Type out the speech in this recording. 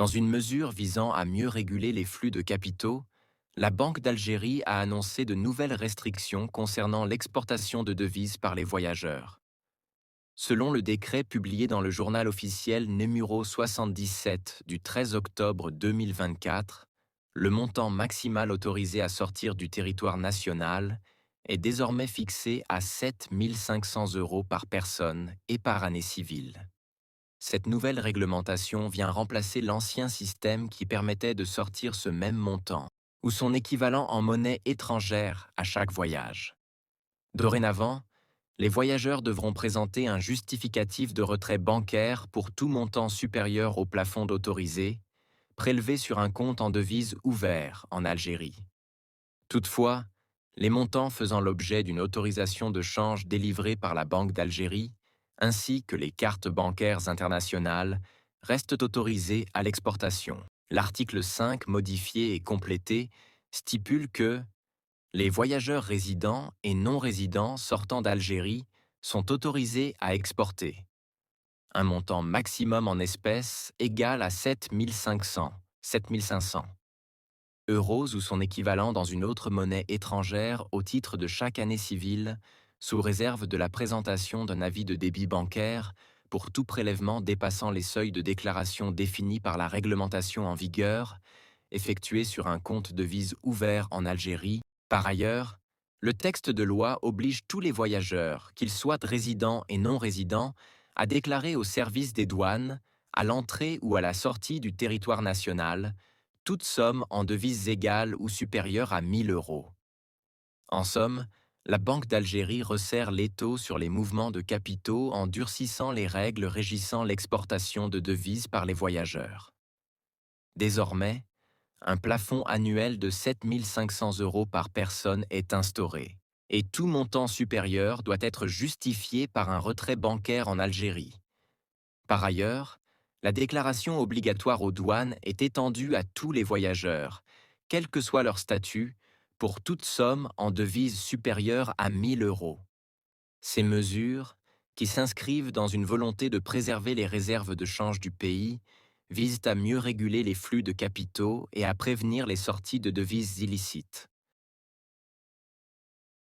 Dans une mesure visant à mieux réguler les flux de capitaux, la Banque d'Algérie a annoncé de nouvelles restrictions concernant l'exportation de devises par les voyageurs. Selon le décret publié dans le journal officiel numéro 77 du 13 octobre 2024, le montant maximal autorisé à sortir du territoire national est désormais fixé à 7 500 euros par personne et par année civile. Cette nouvelle réglementation vient remplacer l'ancien système qui permettait de sortir ce même montant, ou son équivalent en monnaie étrangère à chaque voyage. Dorénavant, les voyageurs devront présenter un justificatif de retrait bancaire pour tout montant supérieur au plafond d'autorisé, prélevé sur un compte en devise ouvert en Algérie. Toutefois, les montants faisant l'objet d'une autorisation de change délivrée par la Banque d'Algérie, ainsi que les cartes bancaires internationales, restent autorisés à l'exportation. L'article 5, modifié et complété, stipule que les voyageurs résidents et non résidents sortant d'Algérie sont autorisés à exporter un montant maximum en espèces égal à 7 500 euros ou son équivalent dans une autre monnaie étrangère au titre de chaque année civile, sous réserve de la présentation d'un avis de débit bancaire pour tout prélèvement dépassant les seuils de déclaration définis par la réglementation en vigueur, effectué sur un compte devise ouvert en Algérie. Par ailleurs, le texte de loi oblige tous les voyageurs, qu'ils soient résidents et non résidents, à déclarer au service des douanes, à l'entrée ou à la sortie du territoire national, toute somme en devises égales ou supérieures à 1 000 euros. En somme, la Banque d'Algérie resserre l'étau sur les mouvements de capitaux en durcissant les règles régissant l'exportation de devises par les voyageurs. Désormais, un plafond annuel de 7 500 euros par personne est instauré, et tout montant supérieur doit être justifié par un retrait bancaire en Algérie. Par ailleurs, la déclaration obligatoire aux douanes est étendue à tous les voyageurs, quel que soit leur statut, pour toute somme en devise supérieure à 1 000 euros. Ces mesures, qui s'inscrivent dans une volonté de préserver les réserves de change du pays, visent à mieux réguler les flux de capitaux et à prévenir les sorties de devises illicites.